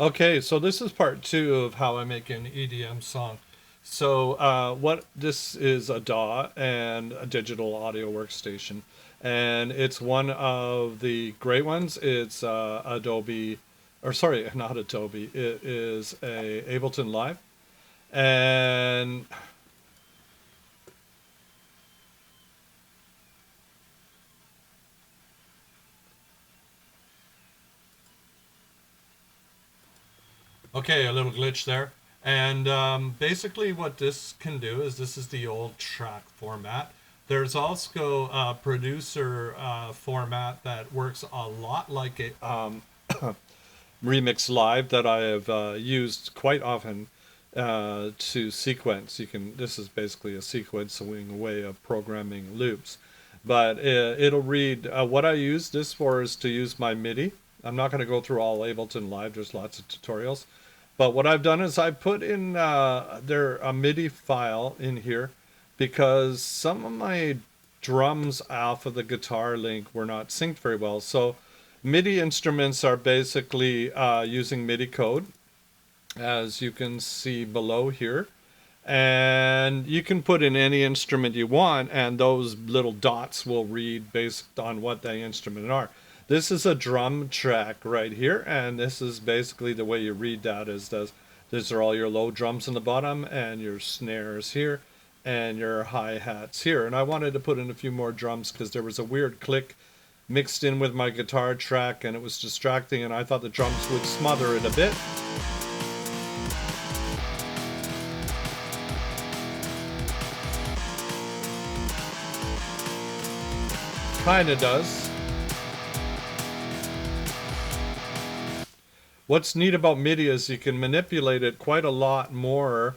Okay, so this is part two of how I make an EDM song. So what this is a DAW and a digital audio workstation, and it's one of the great ones. It's Adobe, or sorry, not Adobe. It is a Ableton Live, and okay, a little glitch there. And basically, what this can do is this is the old track format. There's also a producer format that works a lot like a Remix Live that I have used quite often to sequence. You can. This is basically a sequencing way of programming loops, but it'll read. What I use this for is to use my MIDI. I'm not going to go through all Ableton Live. There's lots of tutorials, but what I've done is I put in there a MIDI file in here because some of my drums off of the guitar link were not synced very well. So MIDI instruments are basically using MIDI code, as you can see below here. And you can put in any instrument you want, and those little dots will read based on what the instrument are. This is a drum track right here, and this is basically the way you read that is this. These are all your low drums in the bottom, and your snares here, and your hi-hats here. And I wanted to put in a few more drums because there was a weird click mixed in with my guitar track, and it was distracting, and I thought the drums would smother it a bit. Kinda does. What's neat about MIDI is you can manipulate it quite a lot more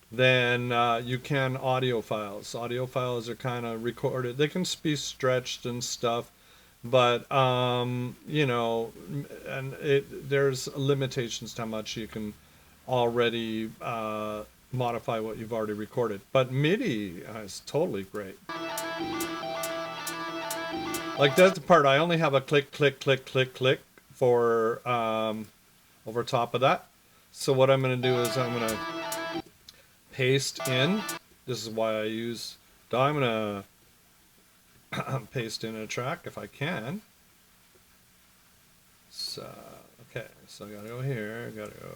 than you can audio files. Audio files are kind of recorded. They can be stretched and stuff, but you know, and there's limitations to how much you can already modify what you've already recorded. But MIDI is totally great. Like that's the part I only have a click, click, click, click, click for over top of that. So what I'm going to do is I'm going to paste in. This is why I use DAW. I'm going to paste in a track if I can. So, okay, so I got to go here. Got to go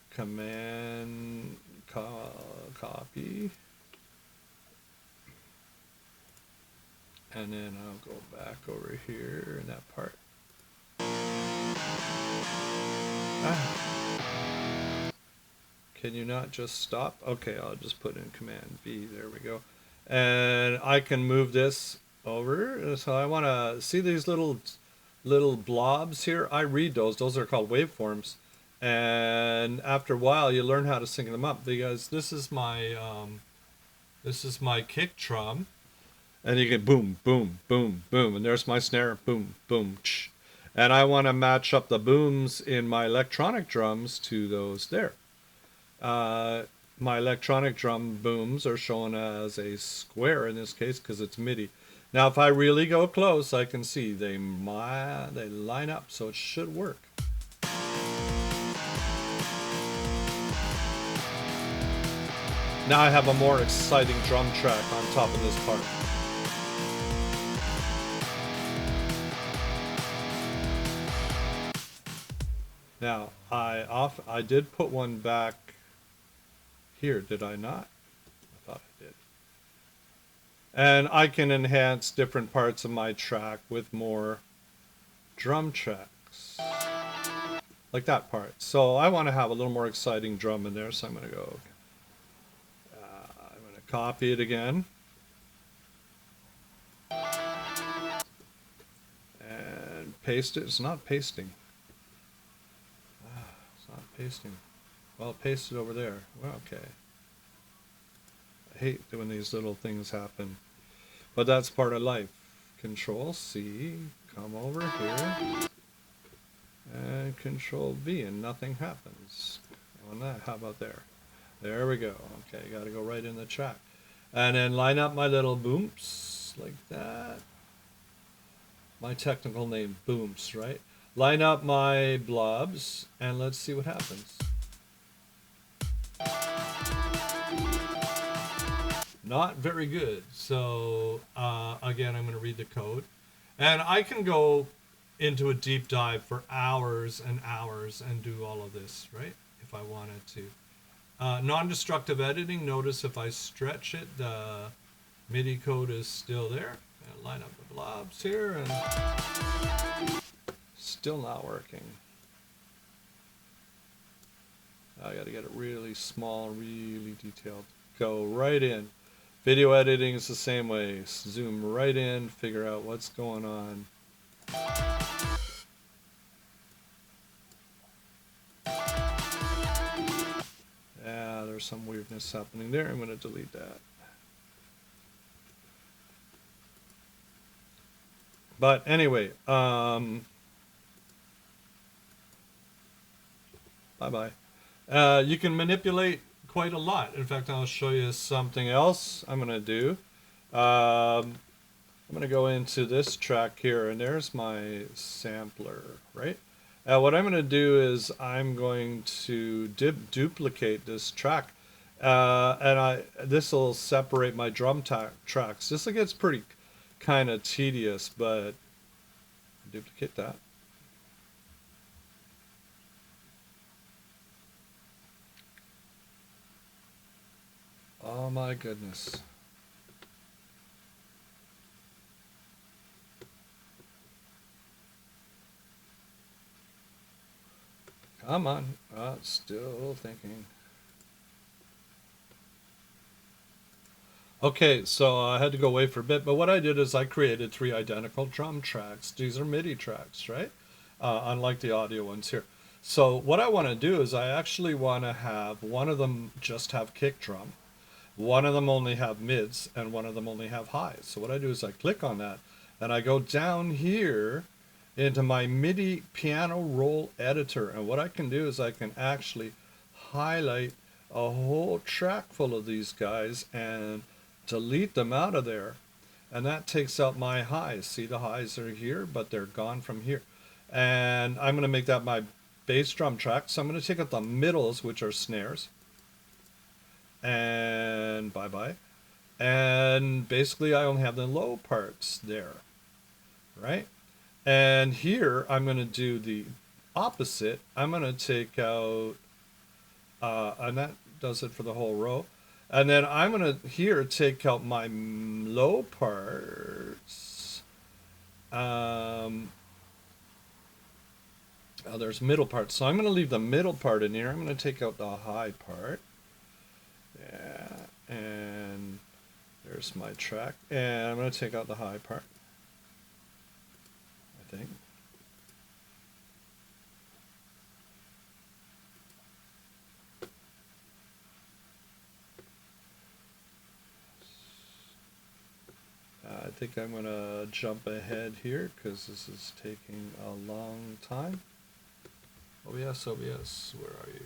Command copy. And then I'll go back over here in that part. Ah. Can you not just stop? Okay, I'll just put in Command V. There we go. And I can move this over. So I want to see these little blobs here. I read those. Those are called waveforms. And after a while, you learn how to sync them up because this is my kick drum. And you get boom, boom, boom, boom. And there's my snare, boom, boom, ch. And I want to match up the booms in my electronic drums to those there. My electronic drum booms are shown as a square in this case because it's MIDI. Now, if I really go close, I can see they line up, so it should work. Now I have a more exciting drum track on top of this part. Now, I did put one back here, did I not? I thought I did. And I can enhance different parts of my track with more drum tracks. Like that part. So I want to have a little more exciting drum in there, so I'm going to go, I'm going to copy it again. And paste it. It's not pasting. Pasting. Well, paste it over there. Well, okay. I hate when these little things happen. But that's part of life. Control C, come over here, and Control V, and nothing happens. On that, how about there? There we go. Okay, got to go right in the track. And then line up my little booms, like that. My technical name, booms, right? line up my blobs, and let's see what happens. Not very good. So again, I'm going to read the code. And I can go into a deep dive for hours and hours and do all of this, right? If I wanted to. Non-destructive editing, notice if I stretch it, the MIDI code is still there. And line up the blobs here, and still not working. I got to get it really small, really detailed. Go right in. Video editing is the same way. Zoom right in, figure out what's going on. Yeah, there's some weirdness happening there. I'm going to delete that. But anyway, bye-bye. You can manipulate quite a lot. In fact, I'll show you something else I'm going to do. I'm going to go into this track here, and there's my sampler, right? What I'm going to do is I'm going to duplicate this track, and this will separate my drum tracks. This gets pretty kind of tedious, but duplicate that. Oh my goodness. Come on. Still thinking. Okay, so I had to go away for a bit, but what I did is I created 3 identical drum tracks. These are MIDI tracks, right? Unlike the audio ones here. So what I want to do is I actually want to have one of them just have kick drum, one of them only have mids, and one of them only have highs. So what I do is I click on that, and I go down here into my MIDI piano roll editor, and what I can do is I can actually highlight a whole track full of these guys and delete them out of there, and that takes out my highs. See, the highs are here, but they're gone from here, and I'm going to make that my bass drum track. So I'm going to take out the middles, which are snares, and bye-bye, and basically I only have the low parts there, right? And here I'm going to do the opposite. I'm going to take out and that does it for the whole row, and then I'm going to here take out my low parts. There's middle parts, so I'm going to leave the middle part in here. I'm going to take out the high part. Yeah, and there's my track, and I'm going to take out the high part, I think. I think I'm going to jump ahead here because this is taking a long time. OBS, OBS, where are you?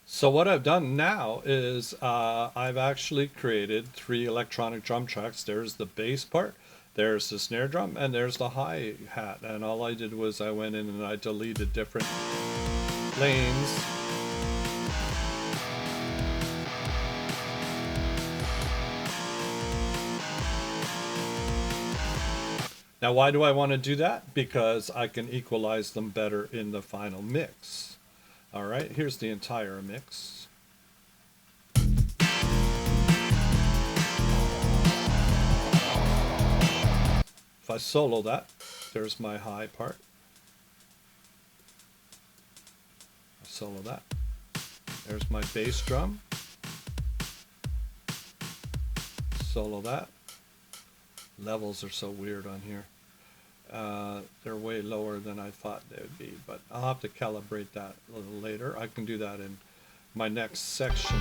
So what I've done now is I've actually created 3 electronic drum tracks. There's the bass part, there's the snare drum, and there's the hi-hat. And all I did was I went in and I deleted different lanes. Now, why do I want to do that? Because I can equalize them better in the final mix. All right, here's the entire mix. If I solo that, there's my high part. I solo that. There's my bass drum. Solo that. Levels are so weird on here. They're way lower than I thought they would be, but I'll have to calibrate that a little later. I can do that in my next section.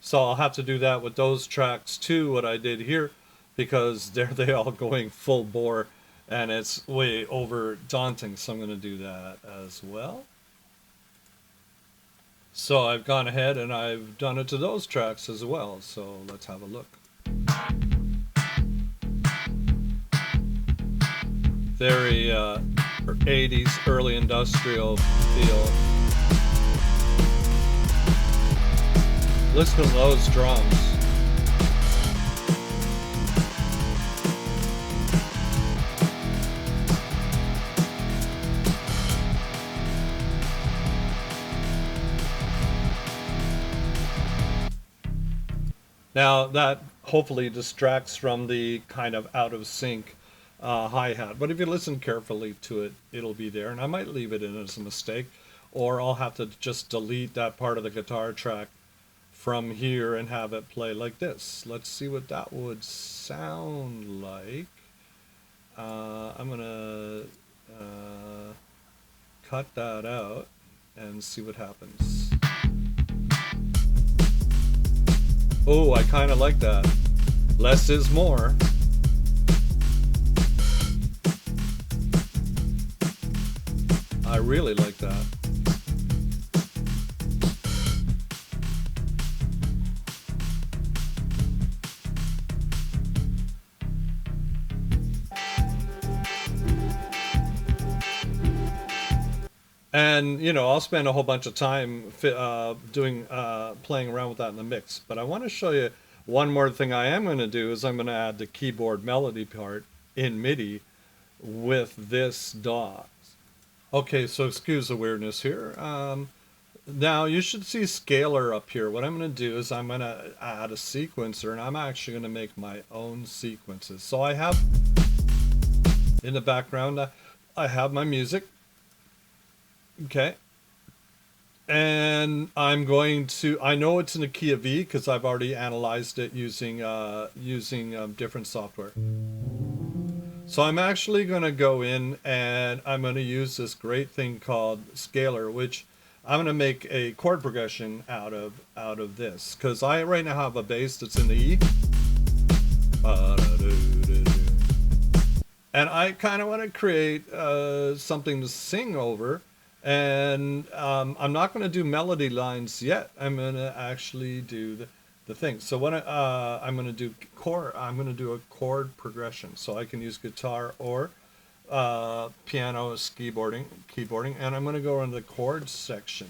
So I'll have to do that with those tracks too, what I did here, because they all going full bore and it's way over daunting. So I'm going to do that as well. So I've gone ahead and I've done it to those tracks as well. So let's have a look. Very 80s early industrial feel. Listen to those drums. Now that hopefully distracts from the kind of out of sync hi-hat. But if you listen carefully to it, it'll be there. And I might leave it in as a mistake, or I'll have to just delete that part of the guitar track from here and have it play like this. Let's see what that would sound like. I'm gonna cut that out and see what happens. Oh, I kind of like that. Less is more. I really like that. And you know, I'll spend a whole bunch of time playing around with that in the mix. But I want to show you one more thing I am going to do is I'm going to add the keyboard melody part in MIDI with this DAW. Okay, so excuse the weirdness here. Now you should see scalar up here. What I'm going to do is I'm going to add a sequencer, and I'm actually going to make my own sequences. So I have in the background, I have my music. Okay. And I'm going to, I know it's in the key of E because I've already analyzed it using different software. So I'm actually going to go in and I'm going to use this great thing called scalar, which I'm going to make a chord progression out of this, because I right now have a bass that's in the E. And I kind of want to create something to sing over. And I'm not going to do melody lines yet. I'm going to actually do the thing. So when I'm going to do a chord progression. So I can use guitar or piano keyboarding, and I'm going to go into the chords section.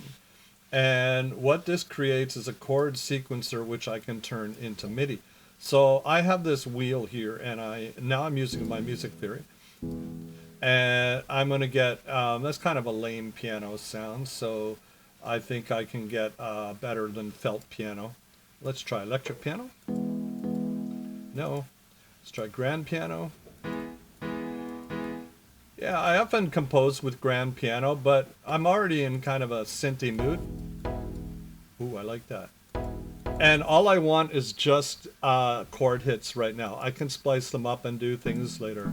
And what this creates is a chord sequencer which I can turn into MIDI. So I have this wheel here, and now I'm using my music theory. And I'm going to get, that's kind of a lame piano sound, so I think I can get better than felt piano. Let's try electric piano. No. Let's try grand piano. Yeah, I often compose with grand piano, but I'm already in kind of a synthy mood. Ooh, I like that. And all I want is just chord hits right now. I can splice them up and do things later.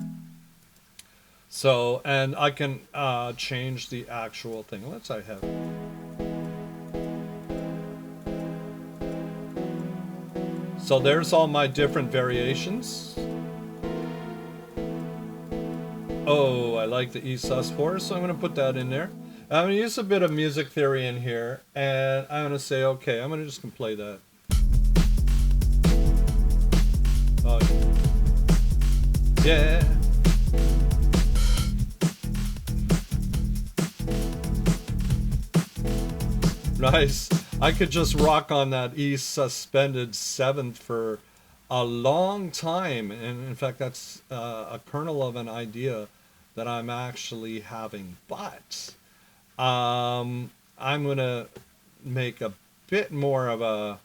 So, and I can change the actual thing. Let's say have. So there's all my different variations. Oh, I like the E sus4, so I'm going to put that in there. I'm going to use a bit of music theory in here, and I'm going to say, okay, I'm going to just play that. Oh, yeah. Nice. I could just rock on that E suspended 7th for a long time. And in fact, that's a kernel of an idea that I'm actually having. But I'm going to make a bit more of a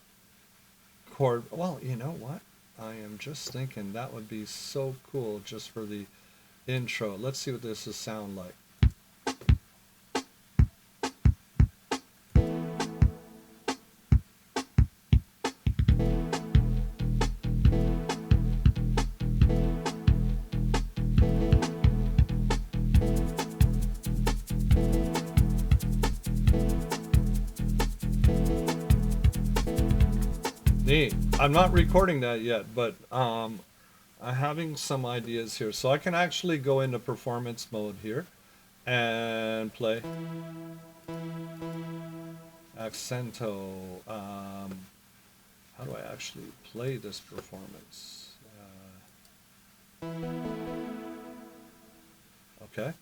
chord. Well, you know what? I am just thinking that would be so cool just for the intro. Let's see what this will sound like. Neat. I'm not recording that yet, but I'm having some ideas here. So I can actually go into performance mode here and play. Accento. How do I actually play this performance? Okay.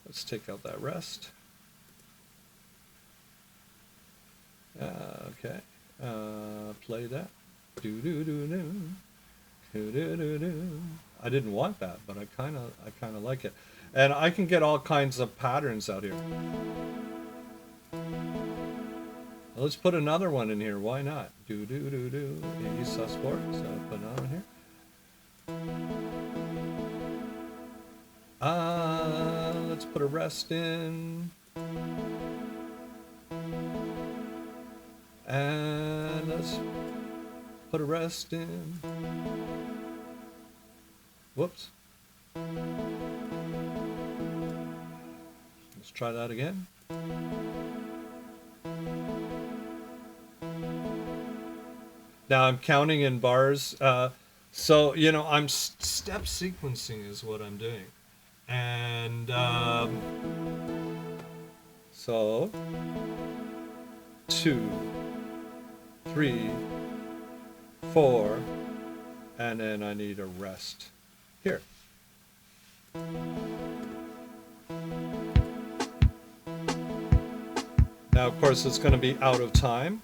Let's take out that rest. Okay. Play that. Do do do do. Do do do do. I didn't want that, but I kind of like it, and I can get all kinds of patterns out here. Let's put another one in here. Why not? Do do do do. E sus4. So put another one here. Let's put a rest in. And let's put a rest in. Whoops. Let's try that again. Now I'm counting in bars. So, you know, I'm step sequencing is what I'm doing. And so 2, 3, 4, and then I need a rest here. Now, of course, it's going to be out of time.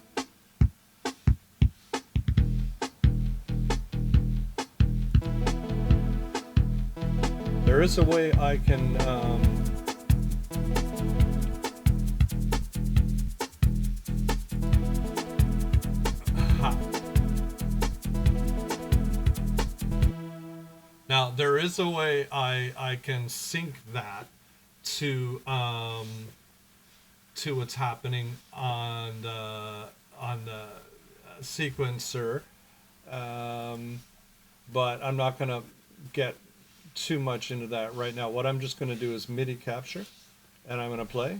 There is a way I can now there is a way I can sync that to what's happening on the sequencer, but I'm not going to get too much into that right now. What I'm just going to do is MIDI capture, and I'm going to play.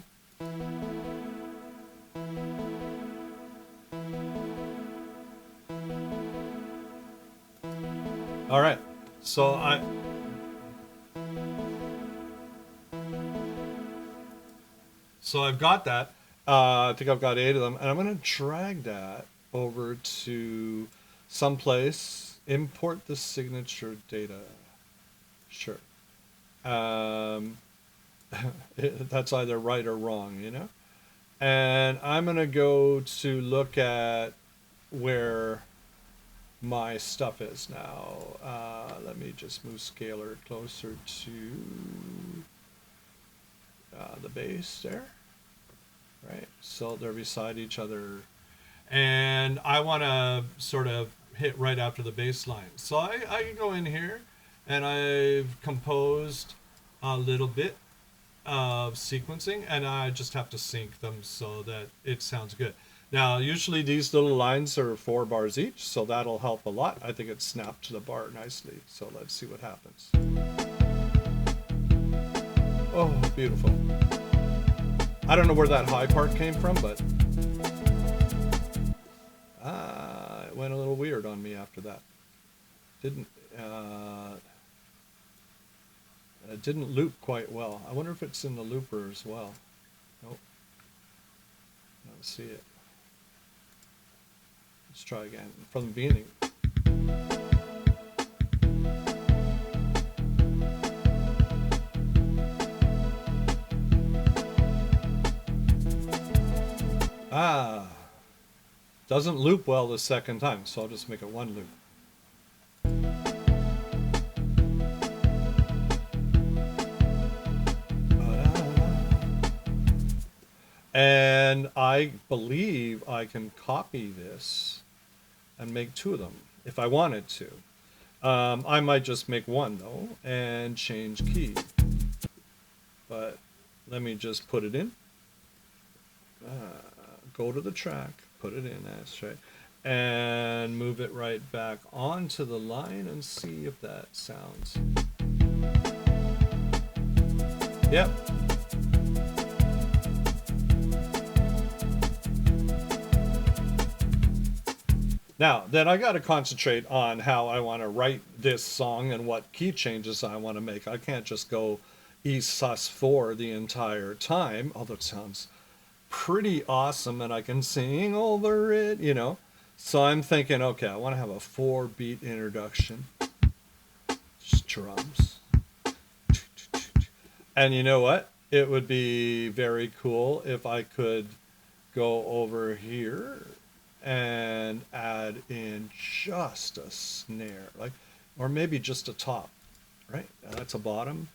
All right, so I've got that. I think I've got 8 of them, and I'm going to drag that over to someplace. Import the signature data. Sure. That's either right or wrong, you know? And I'm going to go to look at where my stuff is now. Let me just move scalar closer to the base there. Right? So they're beside each other. And I want to sort of hit right after the bass line. So I can go in here, and I've composed a little bit of sequencing, and I just have to sync them so that it sounds good. Now, usually these little lines are 4 bars each, so that'll help a lot. I think it snapped to the bar nicely, so let's see what happens. Oh, beautiful. I don't know where that high part came from, but it went a little weird on me after that. It didn't loop quite well. I wonder if it's in the looper as well. Nope. I don't see it. Let's try again from the beginning. Doesn't loop well the second time, so I'll just make it one loop. And I believe I can copy this and make 2 of them if I wanted to. I might just make 1 though and change key. But let me just put it in. Go to the track, put it in, that's right. And move it right back onto the line and see if that sounds. Yep. Now, then I got to concentrate on how I want to write this song and what key changes I want to make. I can't just go E sus4 the entire time, although it sounds pretty awesome and I can sing over it, you know. So I'm thinking, okay, I want to have a 4-beat introduction. Just drums. And you know what? It would be very cool if I could go over here and add in just a snare, like, or maybe just a top, right? That's a bottom,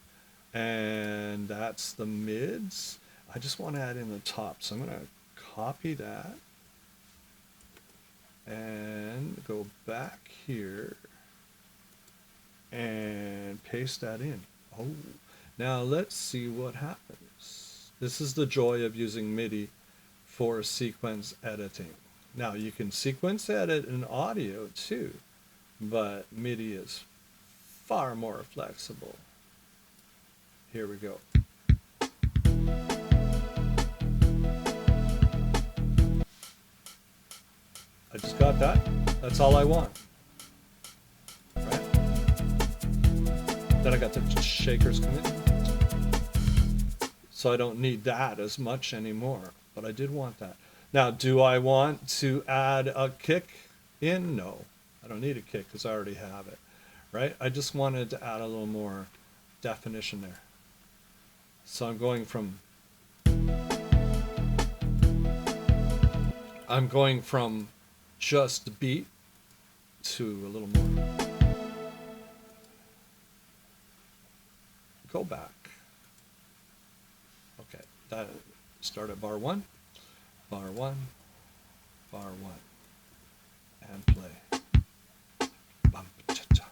and that's the mids. I just want to add in the top, so I'm going to copy that and go back here and paste that in. Oh, now let's see what happens. This is the joy of using MIDI for sequence editing. Now you can sequence edit in audio too, but MIDI is far more flexible. Here we go. I just got that. That's all I want. Right? Then I got the shakers come in. So I don't need that as much anymore, but I did want that. Now, do I want to add a kick in? No, I don't need a kick because I already have it, right? I just wanted to add a little more definition there. So I'm going from just beat to a little more. Go back. Okay, that start at bar 1, bar 1, bar 1, and play. Bum, cha, cha.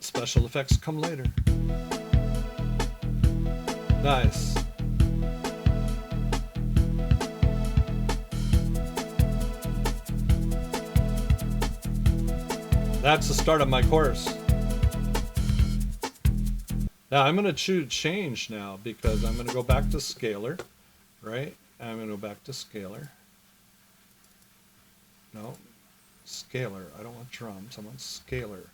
Special effects come later. Nice. That's the start of my course. Now I'm going to choose change now because I'm going to go back to scalar, right? I'm going to go back to scalar. No, scalar. I don't want drums. I want scalar.